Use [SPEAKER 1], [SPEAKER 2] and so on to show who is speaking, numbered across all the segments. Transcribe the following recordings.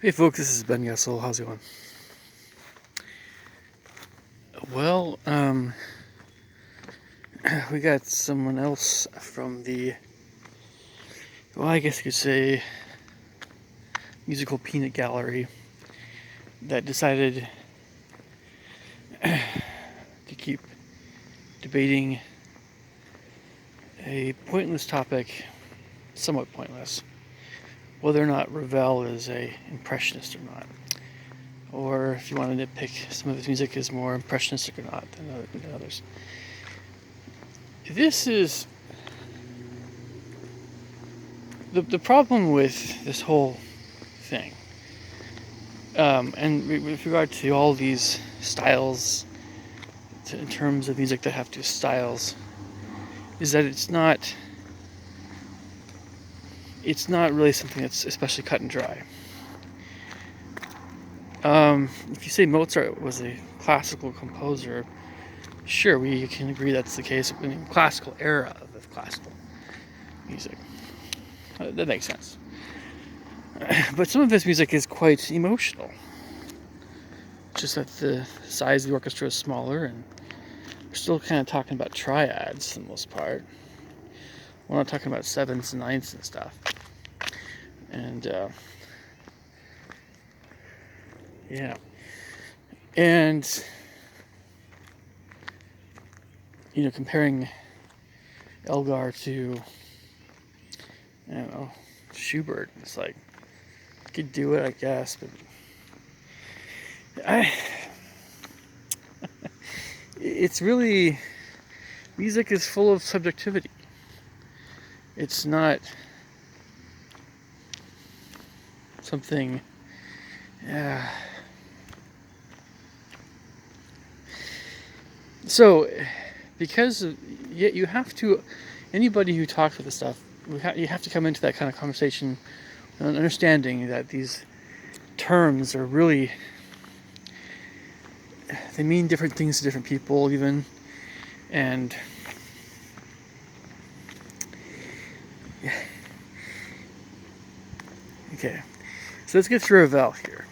[SPEAKER 1] Hey folks, this is Ben Yessel. How's it going? Well, we got someone else from the, well, I guess you could say, musical peanut gallery that decided to keep debating a pointless topic, somewhat pointless, whether or not Ravel is a impressionist or not. Or if you want to nitpick, some of his music is more impressionistic or not than others. This is the problem with this whole thing. And with regard to all these styles, in terms of music that have two styles, is that it's not really something that's especially cut and dry. If you say Mozart was a classical composer, sure, we can agree that's the case in the classical era of classical music. That makes sense. But some of his music is quite emotional. Just that the size of the orchestra is smaller, and we're still kind of talking about triads for the most part. We're not talking about sevenths and ninths and stuff. And yeah, and comparing Elgar to, I don't know, Schubert, it's like you could do it, I guess, but it's really, music is full of subjectivity. It's not something. So, because you have to, anybody who talks about this stuff, you have to come into that kind of conversation with an understanding that these terms are really, they mean different things to different people, even, and okay. So let's get through Ravel here.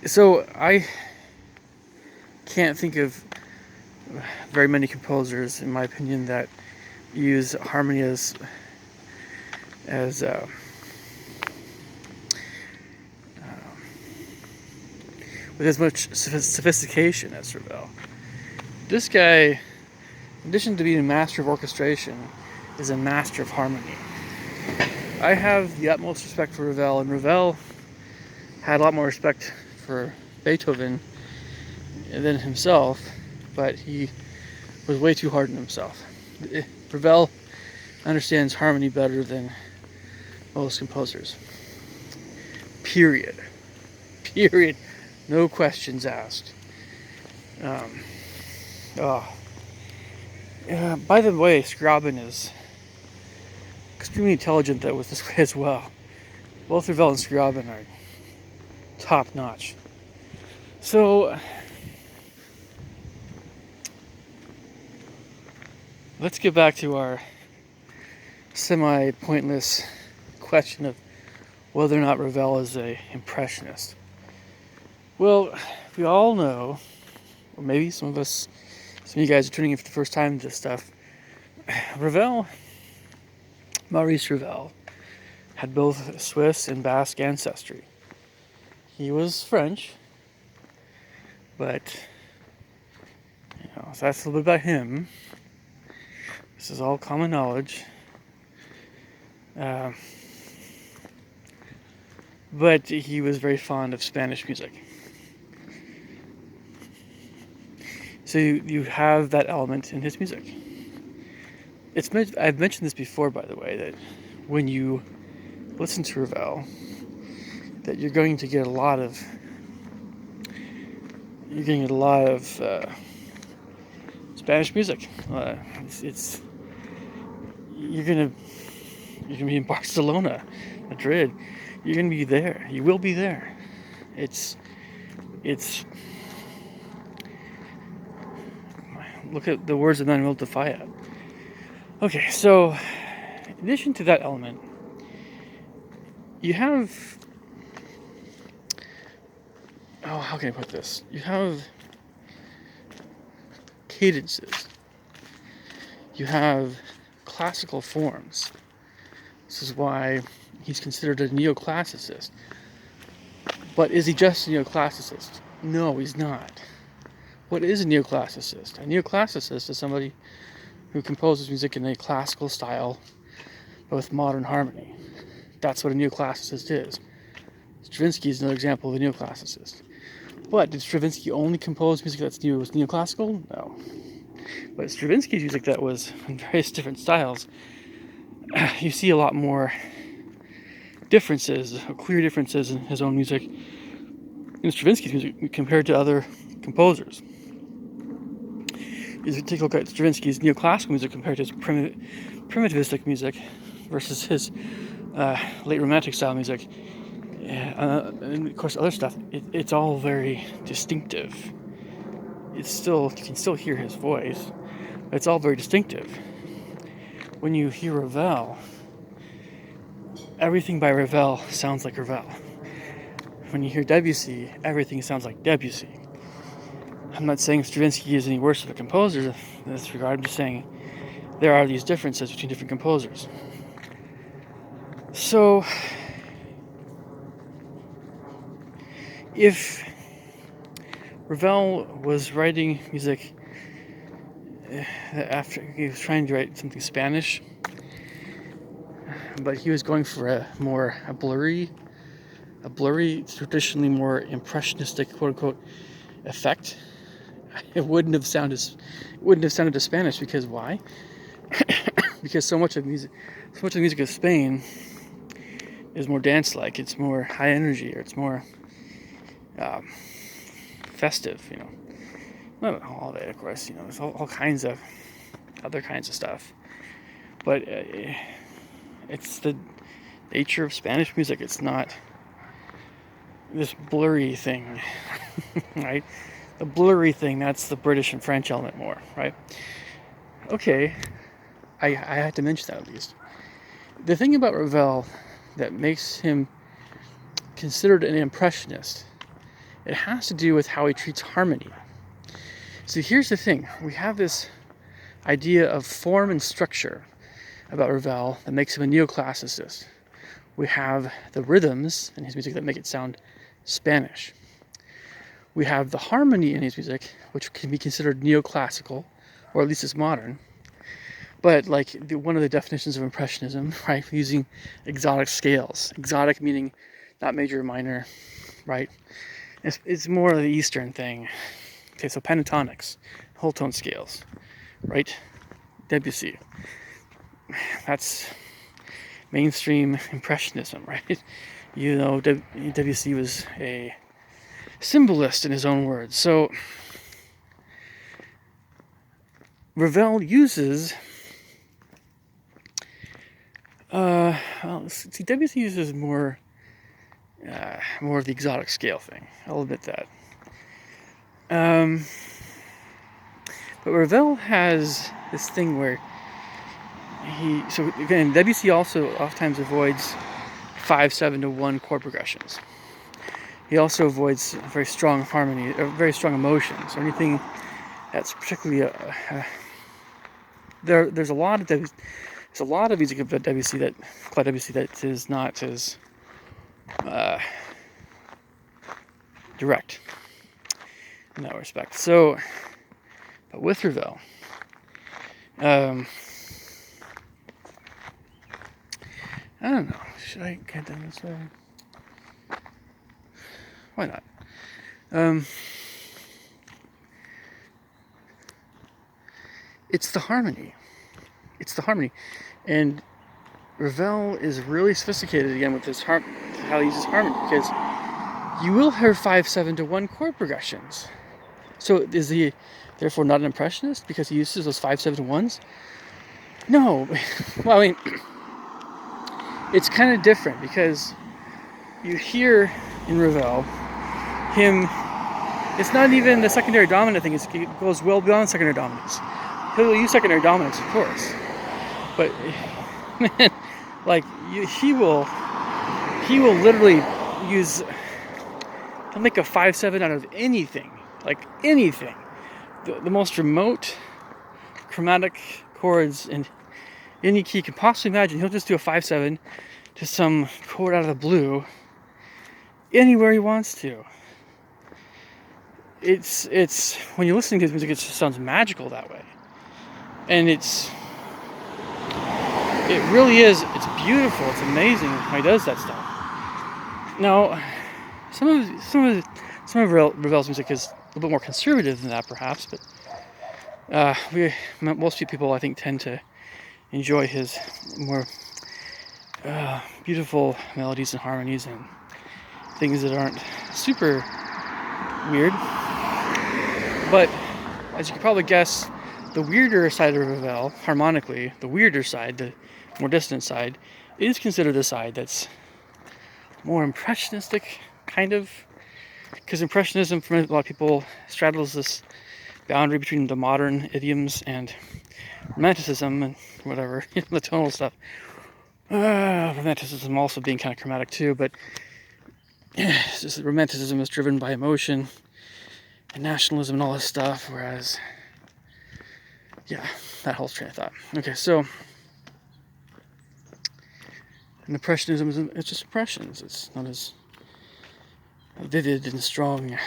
[SPEAKER 1] So I can't think of very many composers, in my opinion, that use harmony with as much sophistication as Ravel. This guy, in addition to being a master of orchestration, is a master of harmony. I have the utmost respect for Ravel, and Ravel had a lot more respect for Beethoven than himself, but he was way too hard on himself. Ravel understands harmony better than most composers. Period. No questions asked. By the way, Scriabin is extremely intelligent that was this way as well. Both Ravel and Scriabin are top notch. So let's get back to our semi-pointless question of whether or not Ravel is an impressionist. Well, we all know, or maybe some of you guys are tuning in for the first time to this stuff. Maurice Ravel, had both Swiss and Basque ancestry. He was French, but so that's a little bit about him. This is all common knowledge. But he was very fond of Spanish music. So you have that element in his music. I've mentioned this before, by the way, that when you listen to Ravel, that you're going to get a lot of Spanish music. You're gonna be in Barcelona, Madrid. You're gonna be there. You will be there. It's look at the words of Manuel de Falla. Okay, so in addition to that element, you have, oh, how can I put this? You have cadences. You have classical forms. This is why he's considered a neoclassicist. But is he just a neoclassicist? No, he's not. What is a neoclassicist? A neoclassicist is somebody who composes music in a classical style but with modern harmony. That's what a neoclassicist is. Stravinsky is another example of a neoclassicist. But did Stravinsky only compose music was neoclassical? No. But Stravinsky's music that was in various different styles, you see a lot more differences, clear differences in his own music, in Stravinsky's music compared to other composers. If you take a look at Stravinsky's neoclassical music compared to his primitivistic music versus his late romantic style music, and of course other stuff, it's all very distinctive. It's still, you can still hear his voice, but it's all very distinctive. When you hear Ravel, everything by Ravel sounds like Ravel. When you hear Debussy, everything sounds like Debussy. I'm not saying Stravinsky is any worse of a composer in this regard. I'm just saying there are these differences between different composers. So, if Ravel was writing music after he was trying to write something Spanish, but he was going for a blurry, traditionally more impressionistic, quote unquote, effect, it wouldn't have sounded as Spanish. Because why? Because so much of the music of Spain is more dance-like. It's more high energy, or it's more festive. Not all of it, of course. There's all kinds of other kinds of stuff. But it's the nature of Spanish music. It's not this blurry thing, right? The blurry thing, that's the British and French element more, right? Okay, I had to mention that at least. The thing about Ravel that makes him considered an impressionist, it has to do with how he treats harmony. So here's the thing. We have this idea of form and structure about Ravel that makes him a neoclassicist. We have the rhythms in his music that make it sound Spanish. We have the harmony in his music, which can be considered neoclassical, or at least it's modern. But one of the definitions of Impressionism, right, using exotic scales. Exotic meaning not major or minor, right? It's more of the Eastern thing. Okay, so pentatonics, whole tone scales, right? Debussy. That's mainstream Impressionism, right? Debussy was a symbolist in his own words. So Ravel uses Debussy uses more of the exotic scale thing. I'll admit that. But Ravel has this thing where Debussy also oftentimes avoids 5/7-1 chord progressions. He also avoids very strong harmony, or very strong emotions, or anything that's particularly there's a lot of music about Debussy that is not as direct in that respect. So, but with Ravel, I don't know. Should I get down this way? Why not? It's the harmony. And Ravel is really sophisticated again with his how he uses harmony, because you will hear 5/7-1 chord progressions. So is he therefore not an impressionist because he uses those 5/7-1s? No. Well, I mean, it's kind of different, because you hear in Ravel him. It's not even the secondary dominant thing. It goes well beyond secondary dominance. He'll use secondary dominance, of course, but he he will literally use, he'll make a 5/7 out of anything, like anything. The most remote chromatic chords in any key you can possibly imagine. He'll just do a 5/7 to some chord out of the blue anywhere he wants to. It's when you're listening to his music, it just sounds magical that way. And it really is, it's beautiful, it's amazing how he does that stuff. Now, some of Ravel's music is a little bit more conservative than that, perhaps, but most people, I think, tend to enjoy his more beautiful melodies and harmonies and things that aren't super weird. But as you can probably guess, the weirder side of Ravel, harmonically, the weirder side, the more distant side, is considered the side that's more impressionistic, kind of. Because Impressionism, for a lot of people, straddles this boundary between the modern idioms and Romanticism and whatever, the tonal stuff. Romanticism also being kind of chromatic too, but it's just Romanticism is driven by emotion and nationalism and all this stuff, whereas, yeah, that whole train of thought. Okay, so, and Impressionism, it's just impressions. It's not as vivid and strong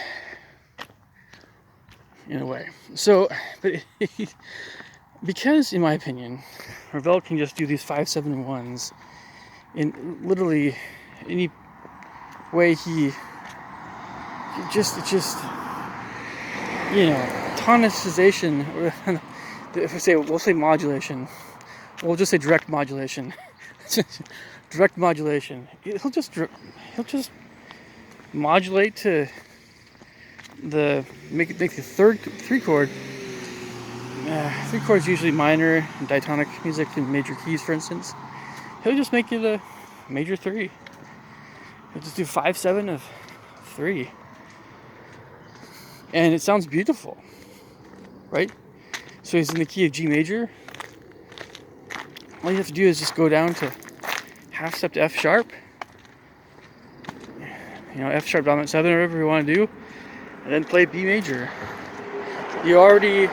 [SPEAKER 1] in a way. So, but because, in my opinion, Ravel can just do these 5/7 in literally any way it's just, tonicization, we'll say modulation, we'll just say direct modulation, direct modulation. He'll just modulate to make the three chord. Three chords usually minor and diatonic music in major keys, for instance. He'll just make it a major 3. He'll just do 5/7 of 3, and it sounds beautiful, right? So he's in the key of G major. All you have to do is just go down to half step to F sharp. F sharp dominant 7 or whatever you want to do, and then play B major. You're already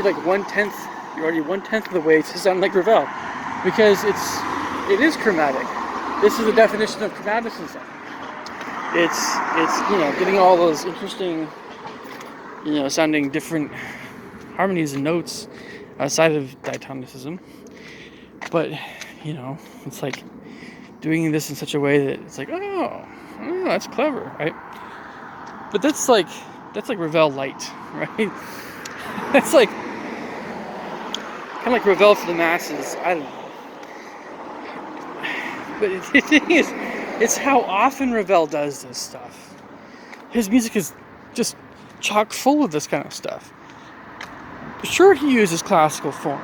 [SPEAKER 1] like 1/10. You're already 1/10 of the way to sound like Ravel, because it is chromatic. This is the definition of chromaticism. It's getting all those interesting, sounding different harmonies and notes outside of diatonicism. But it's like doing this in such a way that it's like, oh, that's clever, right? But that's like Ravel light, right? That's like kind of like Ravel for the masses. I don't know. But the thing is, it's how often Ravel does this stuff. His music is just chock full of this kind of stuff. Sure, he uses classical form.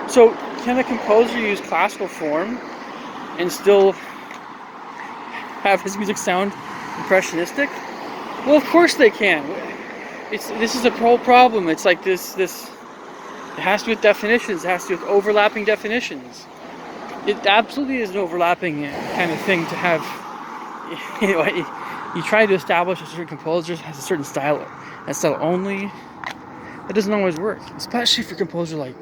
[SPEAKER 1] So, can a composer use classical form and still have his music sound impressionistic? Well, of course they can. This is a whole problem. It's like this. It has to do with definitions. It has to do with overlapping definitions. It absolutely is an overlapping kind of thing to have. You try to establish a certain composer has a certain style, that style only. That doesn't always work, especially for a composer like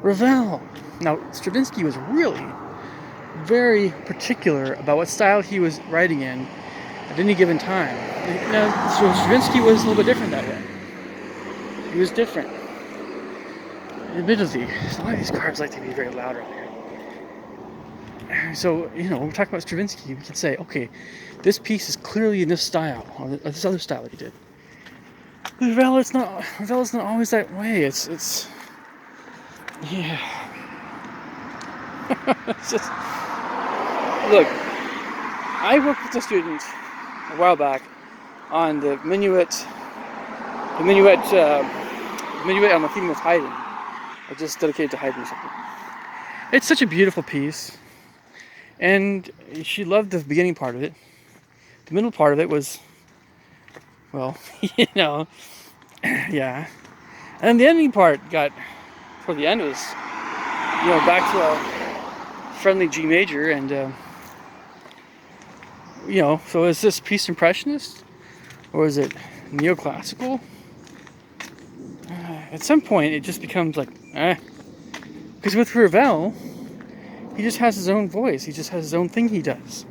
[SPEAKER 1] Ravel. Now, Stravinsky was really very particular about what style he was writing in at any given time. So Stravinsky was a little bit different that way. He was different. Admittedly, a lot of these cars like to be very loud around here. So, when we're talking about Stravinsky, we can say, okay, this piece is clearly in this style, or this other style that he did. But Ravel is not always that way. It's yeah. It's just, look, I worked with a student a while back on the minuet on the theme of Haydn. I just dedicated to Haydn or something. It's such a beautiful piece, and she loved the beginning part of it. The middle part of it was, well, yeah. And then the ending part toward the end was, back to a friendly G major, and So is this piece impressionist or is it neoclassical? At some point, it just becomes like, Because with Ravel, he just has his own voice. He just has his own thing he does.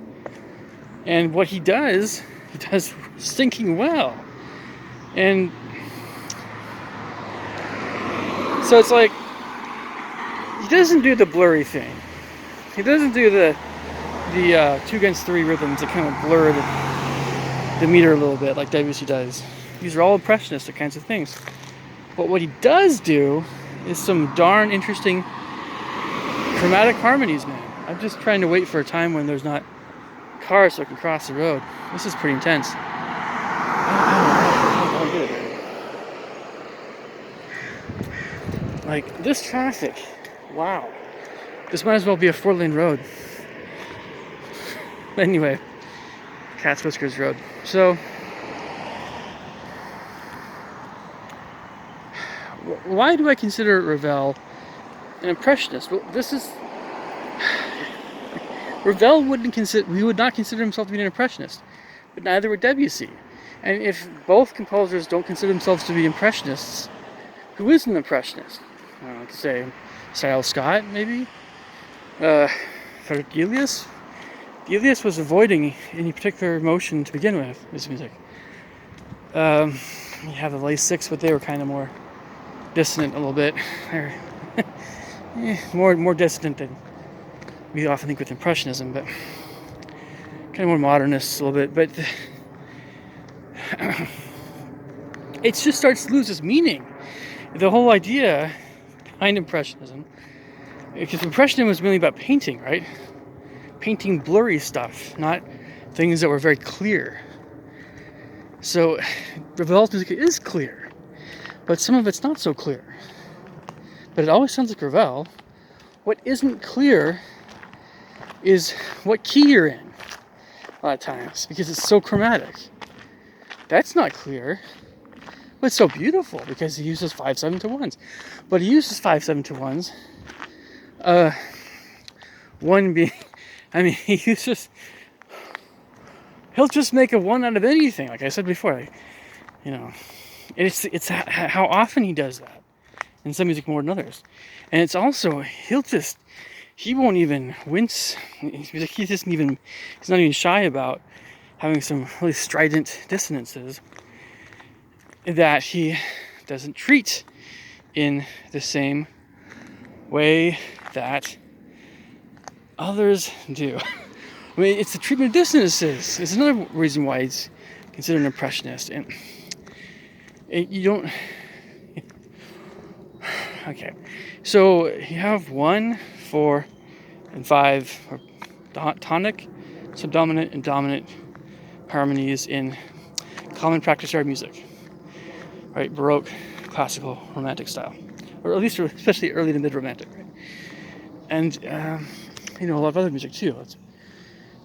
[SPEAKER 1] And what he does stinking well. And so it's like, he doesn't do the blurry thing. He doesn't do the 2-against-3 rhythms that kind of blur the meter a little bit like Debussy does. These are all impressionistic kinds of things. But what he does do is some darn interesting chromatic harmonies, man. I'm just trying to wait for a time when there's not cars so I can cross the road. This is pretty intense. I don't get it. Like, this traffic, wow. This might as well be a 4-lane road. Anyway, Cat's Whiskers Road. So, why do I consider Ravel an impressionist? Well, Ravel would not consider himself to be an impressionist, but neither would Debussy. And if both composers don't consider themselves to be impressionists, who is an impressionist? I could say Cyril Scott, maybe. Delius. Delius was avoiding any particular emotion to begin with. His music. You have the late 6, but they were kind of more dissonant a little bit. More dissonant than we often think with Impressionism, but kind of more modernist a little bit. But it just starts to lose its meaning. The whole idea behind Impressionism, because Impressionism was mainly about painting, right? Painting blurry stuff, not things that were very clear. So Ravel's music is clear, but some of it's not so clear. But it always sounds like Ravel. What isn't clear is what key you're in a lot of times, because it's so chromatic. That's not clear, but it's so beautiful because he uses 5/7-1s. But he uses 5/7-1s. One being, he'll just make a 1 out of anything, like I said before. It's how often he does that in some music more than others. And it's also, he won't even wince. He's not even shy about having some really strident dissonances that he doesn't treat in the same way that others do. I mean, it's the treatment of dissonances. It's another reason why he's considered an impressionist. And you don't... Okay. So you have 1, 4, and 5 or tonic, subdominant, and dominant harmonies in common practice art music. Right? Baroque, classical, romantic style. Or at least especially early to mid-romantic. Right? And, a lot of other music too. It's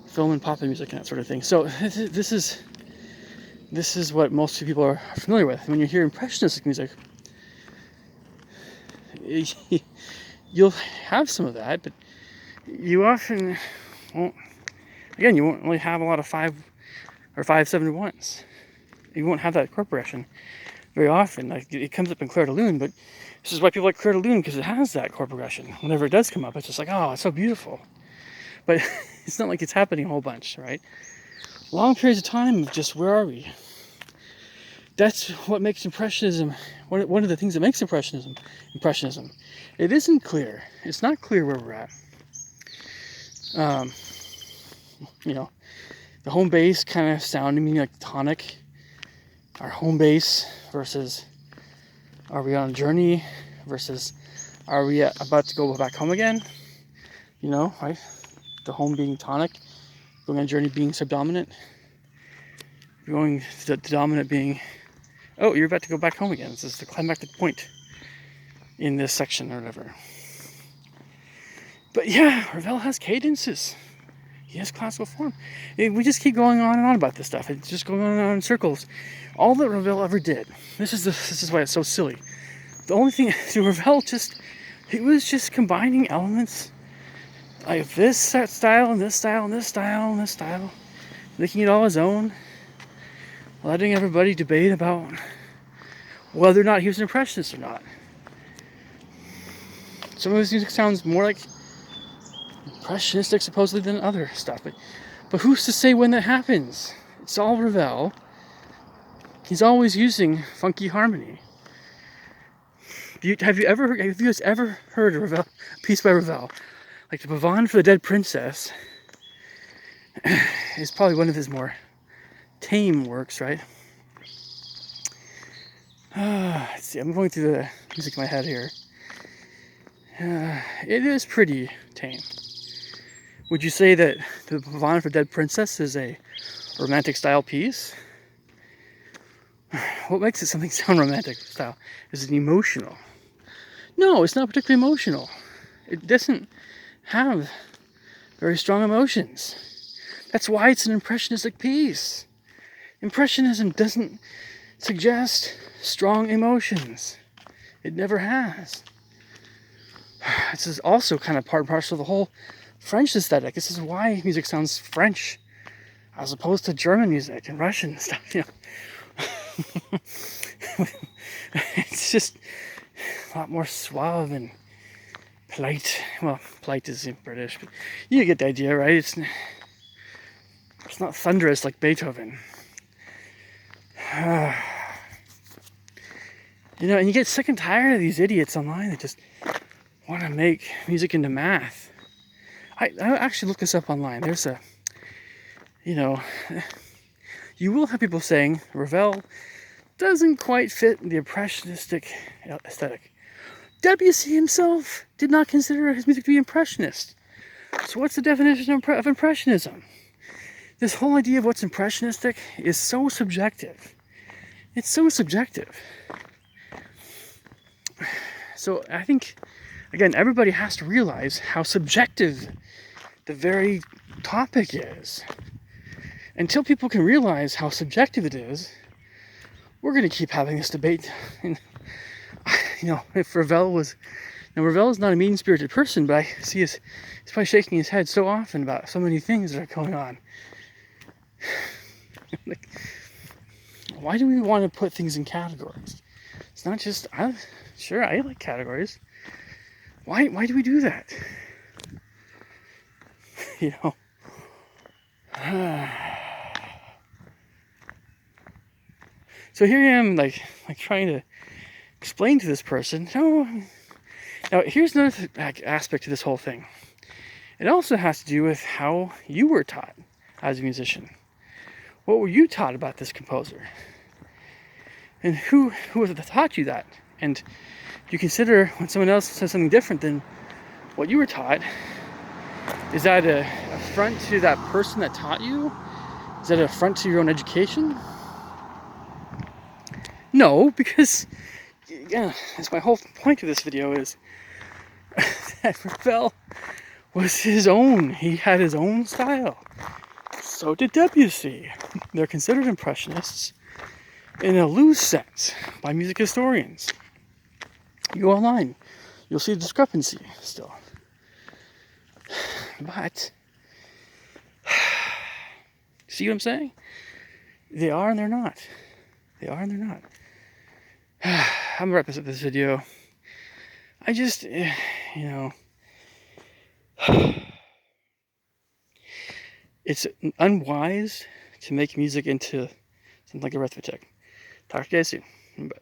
[SPEAKER 1] film and pop music and that sort of thing. So this is what most people are familiar with. When you hear impressionistic music, you'll have some of that, but you often won't. Again, you won't really have a lot of 5 or 5/7-1s. You won't have that chord progression very often. Like, it comes up in Clair de Lune, but this is why people like Clair de Lune, because it has that chord progression. Whenever it does come up, it's just like, oh, it's so beautiful. But it's not like it's happening a whole bunch, right? Long periods of time of just, where are we? That's what makes Impressionism, one of the things that makes Impressionism. It isn't clear. It's not clear where we're at. The home base kind of sounding me like tonic. Our home base versus, are we on a journey versus, are we about to go back home again? Right? The home being tonic, going on a journey being subdominant, going to the dominant being, oh, you're about to go back home again. This is the climactic point in this section or whatever. But yeah, Ravel has cadences. He has classical form. We just keep going on and on about this stuff. It's just going on and on in circles. All that Ravel ever did, this is why it's so silly. The only thing, Ravel it was just combining elements like this style and this style and this style and this style making it all his own, letting everybody debate about whether or not he was an impressionist or not. Some of his music sounds more like impressionistic supposedly than other stuff, but who's to say when that happens? It's all Ravel. He's always using funky harmony. Have you guys ever heard a piece by Ravel? Like the Pavane for the Dead Princess is probably one of his more tame works, right? Let's see, I'm going through the music in my head here. It is pretty tame. Would you say that the Pavane for Dead Princess is a romantic style piece? What makes it something sound romantic style? Is it emotional? No, it's not particularly emotional. It doesn't have very strong emotions. That's why it's an impressionistic piece. Impressionism doesn't suggest strong emotions. It never has. This is also kind of part and parcel of the whole French aesthetic. This is why music sounds French as opposed to German music and Russian stuff, you know. It's just a lot more suave and polite. Well, polite is in British, but you get the idea, right? It's not thunderous like Beethoven. You know, and you get sick and tired of these idiots online that just want to make music into math. I actually looked this up online. There's a, you know, you will have people saying Ravel doesn't quite fit the impressionistic aesthetic. Debussy himself did not consider his music to be impressionist. So what's the definition of impressionism? This whole idea of what's impressionistic is so subjective. It's so subjective. So I think, again, everybody has to realize how subjective the very topic is. Until people can realize how subjective it is, we're going to keep having this debate. And, you know, if Ravel was... Now, Ravel is not a mean-spirited person, but I see he's probably shaking his head so often about so many things that are going on. Like, why do we want to put things in categories? It's not just... Sure, I like categories. Why do we do that? You know? So here I am, like trying to explain to this person. No. Now, here's another aspect to this whole thing. It also has to do with how you were taught as a musician. What were you taught about this composer? And who taught you that? And you consider when someone else says something different than what you were taught, is that an affront to that person that taught you? Is that an affront to your own education? No, because, yeah, that's my whole point of this video is that Ravel was his own. He had his own style. So did Debussy. They're considered impressionists in a loose sense by music historians. You go online, you'll see the discrepancy still. But, see what I'm saying? They are and they're not. They are and they're not. I'm gonna wrap up this video. I just, you know, it's unwise to make music into something like arithmetic. Talk to you guys soon. Bye.